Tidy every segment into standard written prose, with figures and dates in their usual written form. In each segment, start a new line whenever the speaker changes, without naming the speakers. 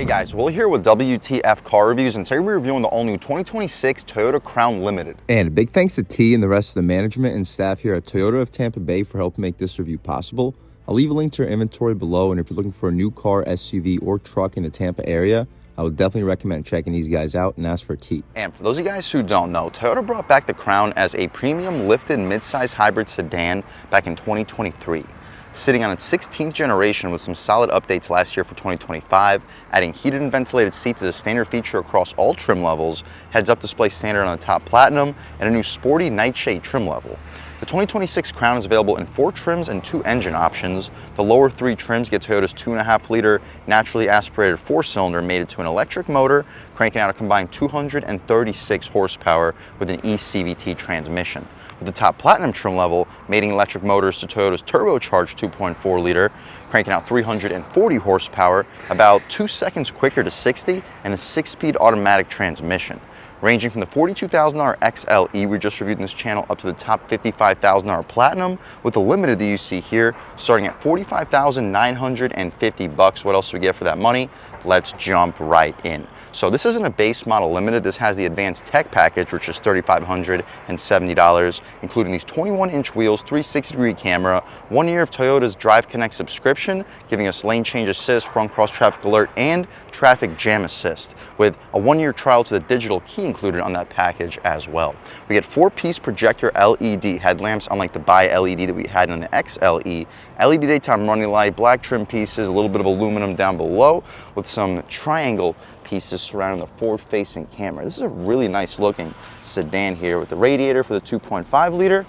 Hey guys, Will here with W.T.F car reviews, and today we're reviewing the all-new 2026 Toyota Crown Limited.
And a big thanks to T and the rest of the management and staff here at Toyota of Tampa Bay for helping make this review possible. I'll leave a link to our inventory below, and if you're looking for a new car, SUV, or truck in the Tampa area, I would definitely recommend checking these guys out and ask for T.
And for those of you guys who don't know, Toyota brought back the Crown as a premium lifted midsize hybrid sedan back in 2023. Sitting on its 16th generation with some solid updates last year for 2025, adding heated and ventilated seats as a standard feature across all trim levels, heads-up display standard on the top Platinum, and a new sporty nightshade trim level. The 2026 Crown is available in 4 trims and 2 engine options. The lower 3 trims get Toyota's 2.5-liter naturally aspirated 4-cylinder mated to an electric motor, cranking out a combined 236 horsepower with an eCVT transmission. With the top Platinum trim level, mating electric motors to Toyota's turbocharged 2.4-liter, cranking out 340 horsepower, about 2 seconds quicker to 60, and a 6-speed automatic transmission. Ranging from the $42,000 XLE we just reviewed in this channel up to the top $55,000 Platinum, with the Limited that you see here starting at $45,950. What else do we get for that money? Let's jump right in. So this isn't a base model Limited. This has the advanced tech package, which is $3,570, including these 21-inch wheels, 360-degree camera, 1 year of Toyota's Drive Connect subscription, giving us lane change assist, front cross traffic alert, and traffic jam assist, with a 1-year trial to the digital key included on that package as well. We get 4-piece projector LED headlamps, unlike the bi-LED that we had in the XLE. LED daytime running light, black trim pieces, a little bit of aluminum down below, with some triangle pieces surrounding the forward-facing camera. This is a really nice looking sedan here with the radiator for the 2.5-liter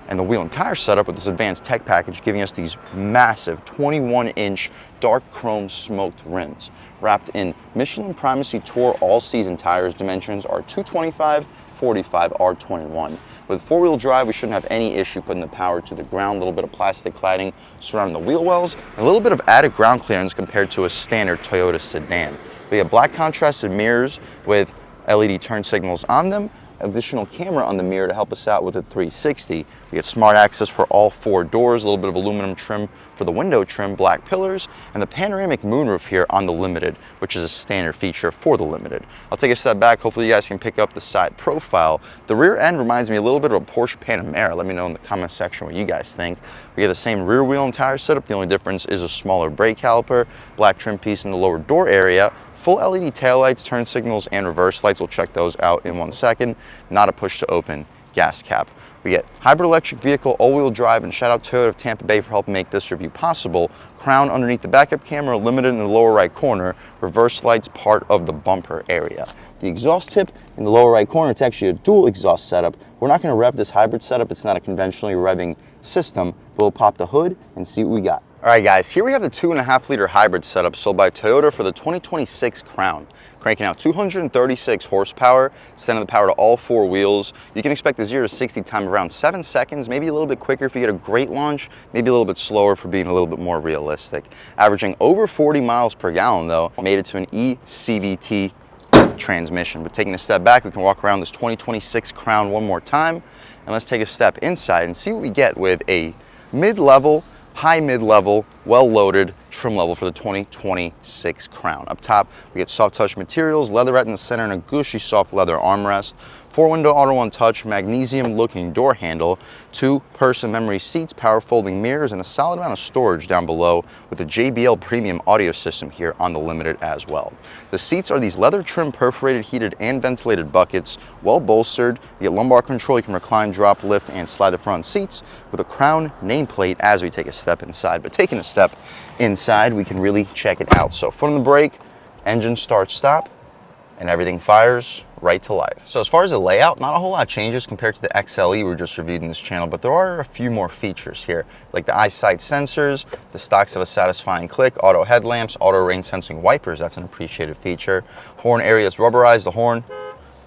and the wheel and tire setup with this advanced tech package, giving us these massive 21-inch dark chrome smoked rims wrapped in Michelin Primacy Tour all-season tires. Dimensions are 225, 45, R21. With 4-wheel drive, we shouldn't have any issue putting the power to the ground. A little bit of plastic cladding surrounding the wheel wells, and a little bit of added ground clearance compared to a standard Toyota sedan. We have black contrasted mirrors with LED turn signals on them, additional camera on the mirror to help us out with a 360. We get smart access for all 4 doors, a little bit of aluminum trim for the window trim, black pillars, and the panoramic moonroof here on the Limited, which is a standard feature for the Limited. I'll take a step back. Hopefully you guys can pick up the side profile. The rear end reminds me a little bit of a Porsche Panamera. Let me know in the comment section what you guys think. We get the same rear wheel and tire setup. The only difference is a smaller brake caliper, black trim piece in the lower door area, full LED taillights, turn signals, and reverse lights. We'll check those out in 1 second. Not a push to open gas cap. We get hybrid electric vehicle, all-wheel drive, and shout out Toyota of Tampa Bay for helping make this review possible. Crown underneath the backup camera, Limited in the lower right corner, reverse lights part of the bumper area. The exhaust tip in the lower right corner, it's actually a dual exhaust setup. We're not going to rev this hybrid setup. It's not a conventionally revving system. We'll pop the hood and see what we got. All right, guys, here we have the 2.5-liter hybrid setup sold by Toyota for the 2026 Crown, cranking out 236 horsepower, sending the power to all 4 wheels. You can expect the 0 to 60 time of around 7 seconds, maybe a little bit quicker if you get a great launch, maybe a little bit slower for being a little bit more realistic. Averaging over 40 miles per gallon, though, made it to an eCVT transmission. But taking a step back, we can walk around this 2026 Crown one more time, and let's take a step inside and see what we get with a mid-level, high mid-level, well-loaded trim level for the 2026 Crown. Up top, we get soft touch materials, leatherette in the center, and a gushy soft leather armrest. 4-window auto-on touch, magnesium-looking door handle, 2-person memory seats, power folding mirrors, and a solid amount of storage down below with the JBL premium audio system here on the Limited as well. The seats are these leather trim perforated, heated, and ventilated buckets, well bolstered. You get lumbar control, you can recline, drop, lift, and slide the front seats with a Crown nameplate as we take a step inside. But taking a step inside, we can really check it out. So foot on the brake, engine start stop, and everything fires right to life. So as far as the layout, not a whole lot changes compared to the XLE we just reviewed in this channel, but there are a few more features here, like the eyesight sensors, the stocks of a satisfying click, auto headlamps, auto rain sensing wipers, that's an appreciated feature. Horn area is rubberized, the horn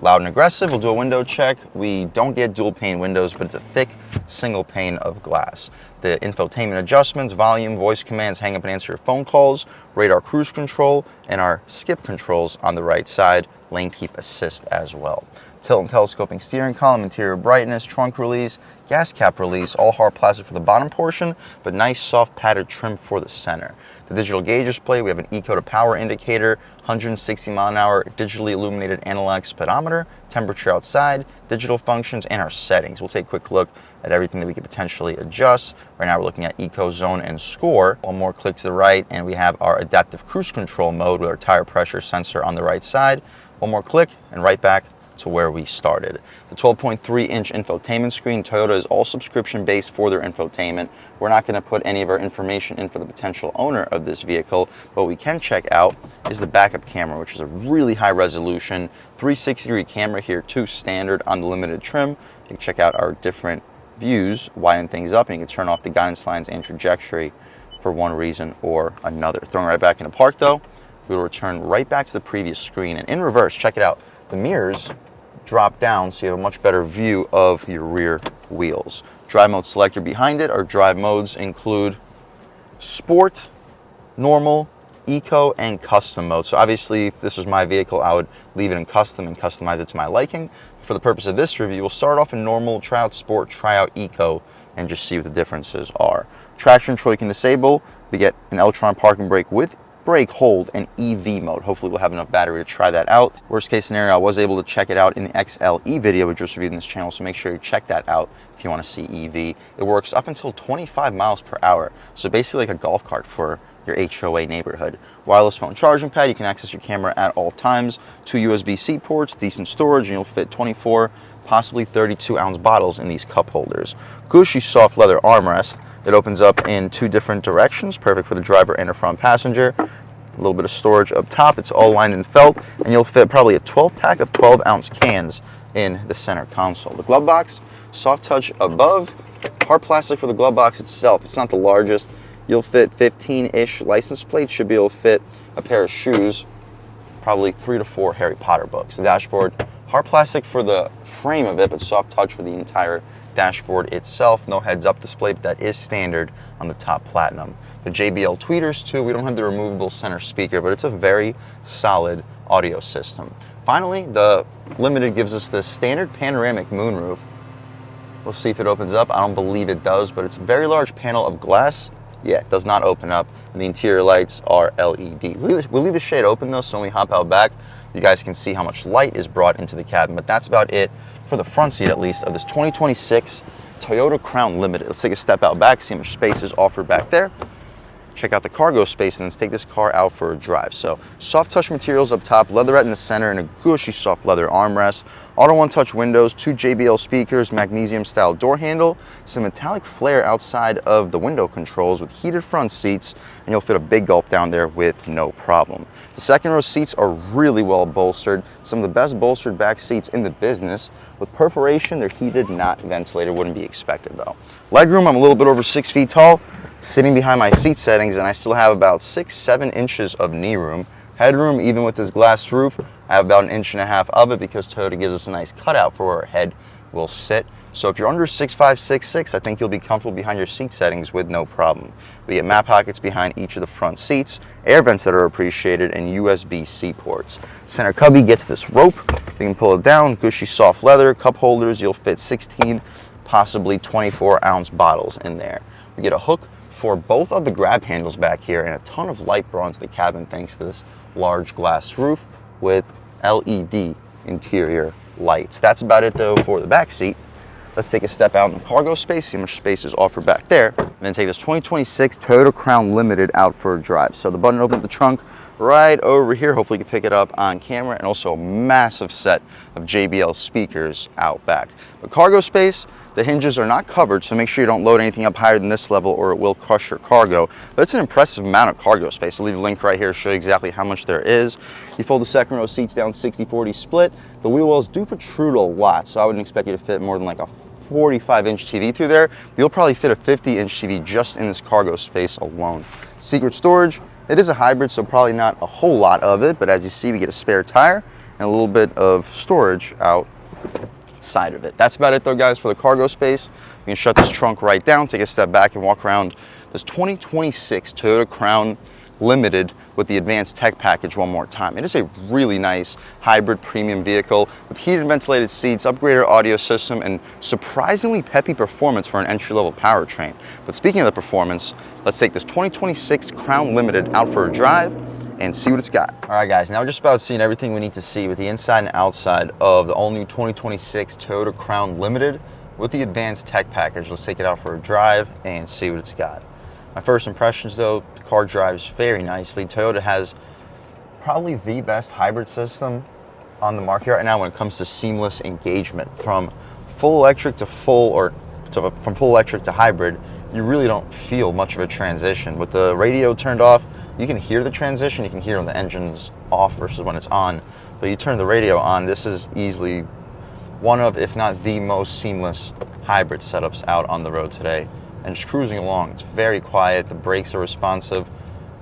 loud and aggressive. We'll do a window check. We don't get dual pane windows, but it's a thick single pane of glass. The infotainment adjustments, volume, voice commands, hang up and answer your phone calls, radar cruise control, and our skip controls on the right side, lane keep assist as well. tilt and telescoping steering column, interior brightness, trunk release, gas cap release, all hard plastic for the bottom portion, but nice soft padded trim for the center. The digital gauge display, we have an eco to power indicator, 160 mile an hour digitally illuminated analog speedometer, temperature outside, digital functions, and our settings. We'll take a quick look at everything that we could potentially adjust. Right now we're looking at eco, zone, and score. One more click to the right and we have our adaptive cruise control mode with our tire pressure sensor on the right side. One more click and right back to where we started. The 12.3-inch infotainment screen, Toyota is all subscription based for their infotainment. We're not going to put any of our information in for the potential owner of this vehicle. What we can check out is the backup camera, which is a really high resolution 360-degree camera here, too, standard on the limited trim. You can check out our different views, widen things up, and you can turn off the guidance lines and trajectory for one reason or another. Throwing right back into park though, we will return right back to the previous screen, and in reverse, check it out. The mirrors drop down so you have a much better view of your rear wheels. Drive mode selector behind it. Our drive modes include sport, normal, eco, and custom mode. So obviously if this was my vehicle, I would leave it in custom and customize it to my liking. For the purpose of this review, we'll start off in normal, try out sport, try out eco, and just see what the differences are. Traction control you can disable. We get an electronic parking brake with brake hold and EV mode. Hopefully we'll have enough battery to try that out. Worst case scenario, I was able to check it out in the XLE video we just reviewed in this channel, so make sure you check that out if you want to see EV. It works up until 25 miles per hour, so basically like a golf cart for your HOA neighborhood. Wireless phone charging pad, you can access your camera at all times. 2 USB-C ports, decent storage, and you'll fit 24, possibly 32-ounce bottles in these cup holders. Gushy soft leather armrest. It opens up in 2 different directions, perfect for the driver and a front passenger. A little bit of storage up top. It's all lined in felt, and you'll fit probably a 12-pack of 12-ounce cans in the center console. The glove box, soft touch above, hard plastic for the glove box itself. It's not the largest. You'll fit 15-ish license plates. Should be able to fit a pair of shoes, probably 3 to 4 Harry Potter books. The dashboard, hard plastic for the frame of it, but soft touch for the entire dashboard itself. No heads-up display, but that is standard on the top Platinum. The JBL tweeters too. We don't have the removable center speaker, but it's a very solid audio system. Finally, the Limited gives us the standard panoramic moonroof. We'll see if it opens up. I don't believe it does, but it's a very large panel of glass. Yeah, it does not open up, and the interior lights are LED. We'll leave the shade open though, so when we hop out back, you guys can see how much light is brought into the cabin. But that's about it for the front seat, at least, of this 2026 Toyota Crown Limited. Let's take a step out back, see how much space is offered back there. Check out the cargo space, and let's take this car out for a drive. So soft touch materials up top, leatherette in the center, and a gushy soft leather armrest. Auto one-touch windows, 2 JBL speakers, magnesium style door handle, some metallic flare outside of the window controls with heated front seats, and you'll fit a big gulp down there with no problem. The second row seats are really well bolstered, some of the best bolstered back seats in the business. With perforation, they're heated, not ventilated. Wouldn't be expected though. Legroom, I'm a little bit over 6 feet tall, sitting behind my seat settings, and I still have about 6-7 inches of knee room. Headroom, even with this glass roof, I have about 1.5 inches of it because Toyota gives us a nice cutout for where our head will sit. So if you're under 6'5", 6'6", I think you'll be comfortable behind your seat settings with no problem. We get map pockets behind each of the front seats, air vents that are appreciated, and USB-C ports. Center cubby gets this rope. You can pull it down, gushy soft leather, cup holders. You'll fit 16, possibly 24-ounce bottles in there. We get a hook for both of the grab handles back here, and a ton of light brought into the cabin thanks to this large glass roof with LED interior lights. That's about it though for the back seat. Let's take a step out in the cargo space, see how much space is offered back there, and then take this 2026 Toyota Crown Limited out for a drive. So the button opens the trunk right over here. Hopefully you can pick it up on camera, and also a massive set of JBL speakers out back. The cargo space, the hinges are not covered, so make sure you don't load anything up higher than this level or it will crush your cargo. But it's an impressive amount of cargo space. I'll leave a link right here to show you exactly how much there is. You fold the second row seats down 60-40 split. The wheel wells do protrude a lot, so I wouldn't expect you to fit more than like a 45-inch TV through there. You'll probably fit a 50-inch TV just in this cargo space alone. Secret storage, it is a hybrid, so probably not a whole lot of it, but as you see, we get a spare tire and a little bit of storage outside of it. That's about it though, guys, for the cargo space. We can shut this trunk right down, take a step back, and walk around this 2026 Toyota Crown Limited with the advanced tech package one more time. It is a really nice hybrid premium vehicle with heated and ventilated seats, upgraded audio system, and surprisingly peppy performance for an entry-level powertrain. But speaking of the performance, let's take this 2026 Crown Limited out for a drive and see what it's got. All right, guys, now we're just about seeing everything we need to see with the inside and outside of the all-new 2026 Toyota Crown Limited with the advanced tech package. Let's take it out for a drive and see what it's got. My first impressions though, the car drives very nicely. Toyota has probably the best hybrid system on the market right now when it comes to seamless engagement. From full electric to from full electric to hybrid, you really don't feel much of a transition. With the radio turned off, you can hear the transition. You can hear when the engine's off versus when it's on. But you turn the radio on, this is easily one of, if not the most seamless hybrid setups out on the road today. And just cruising along, it's very quiet, the brakes are responsive,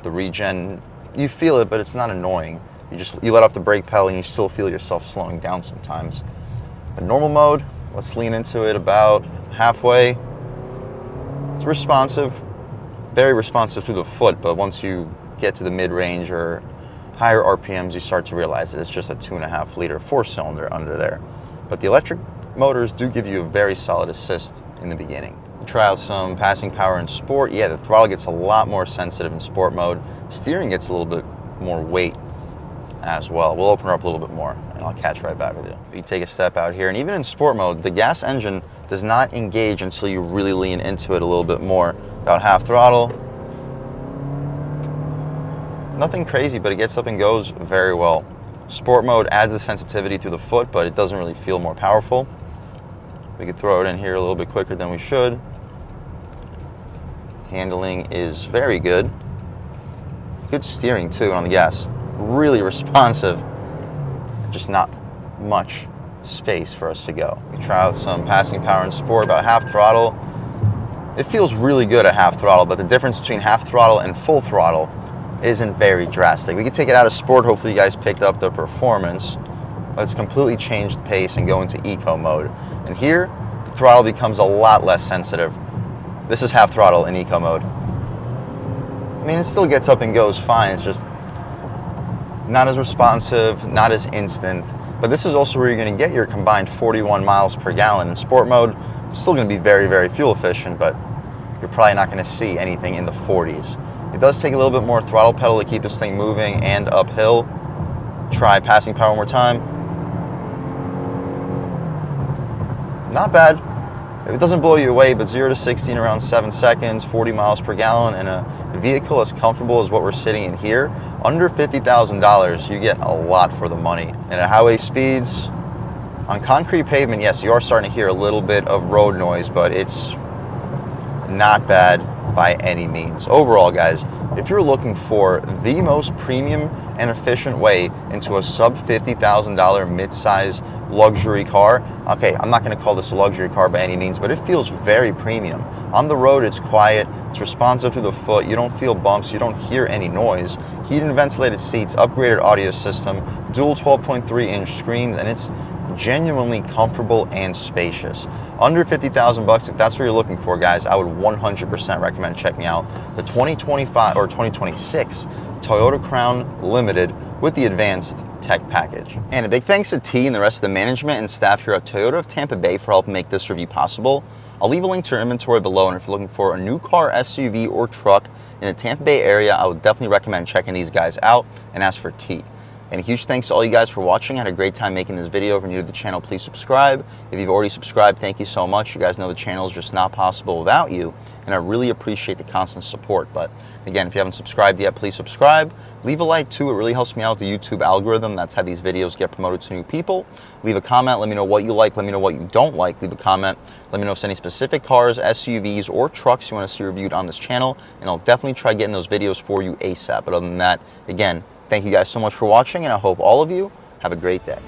the regen, you feel it, but it's not annoying. You let off the brake pedal and you still feel yourself slowing down sometimes. In normal mode, let's lean into it about halfway. It's responsive, very responsive through the foot, but once you get to the mid-range or higher RPMs, you start to realize that it's just a 2.5 liter 4-cylinder under there. But the electric motors do give you a very solid assist in the beginning. Try out some passing power in sport. Yeah, the throttle gets a lot more sensitive in sport mode. Steering gets a little bit more weight as well. We'll open her up a little bit more and I'll catch right back with you. You take a step out here, and even in sport mode, the gas engine does not engage until you really lean into it a little bit more. About half throttle. Nothing crazy, but it gets up and goes very well. Sport mode adds the sensitivity through the foot, but it doesn't really feel more powerful. We could throw it in here a little bit quicker than we should. Handling is very good. Good steering too on the gas. Really responsive. Just not much space for us to go. We try out some passing power in sport, about half throttle. It feels really good at half throttle, but the difference between half throttle and full throttle isn't very drastic. We could take it out of sport. Hopefully you guys picked up the performance. Let's completely change the pace and go into eco mode. And here, the throttle becomes a lot less sensitive. This is half throttle in eco mode. I mean, it still gets up and goes fine. It's just not as responsive, not as instant. But this is also where you're going to get your combined 41 miles per gallon. In sport mode, it's still going to be very, very fuel efficient, but you're probably not going to see anything in the 40s. It does take a little bit more throttle pedal to keep this thing moving and uphill. Try passing power one more time. Not bad. It doesn't blow you away, but 0 to 60 in around 7 seconds, 40 miles per gallon, and a vehicle as comfortable as what we're sitting in here, under $50,000, you get a lot for the money. And at highway speeds, on concrete pavement, yes, you are starting to hear a little bit of road noise, but it's not bad by any means. Overall, guys, if you're looking for the most premium and efficient way into a sub $50,000 mid-size luxury car, okay, I'm not going to call this a luxury car by any means, but it feels very premium. On the road, it's quiet, it's responsive to the foot, you don't feel bumps, you don't hear any noise. Heated and ventilated seats, upgraded audio system, dual 12.3-inch screens, and it's genuinely comfortable and spacious. Under 50,000 bucks, if that's what you're looking for, guys, I would 100% recommend checking out the 2025 or 2026 Toyota Crown Limited with the advanced tech package. And a big thanks to T and the rest of the management and staff here at Toyota of Tampa Bay for helping make this review possible. I'll leave a link to your inventory below, and if you're looking for a new car, SUV, or truck in the Tampa Bay area, I would definitely recommend checking these guys out, and ask for T. And a huge thanks to all you guys for watching. I had a great time making this video. If you're new to the channel, please subscribe. If you've already subscribed, thank you so much. You guys know the channel is just not possible without you, and I really appreciate the constant support. But again, if you haven't subscribed yet, please subscribe. Leave a like too. It really helps me out with the YouTube algorithm. That's how these videos get promoted to new people. Leave a comment. Let me know what you like. Let me know what you don't like. Leave a comment. Let me know if there's any specific cars, SUVs, or trucks you want to see reviewed on this channel, and I'll definitely try getting those videos for you ASAP. But other than that, again, thank you guys so much for watching, and I hope all of you have a great day.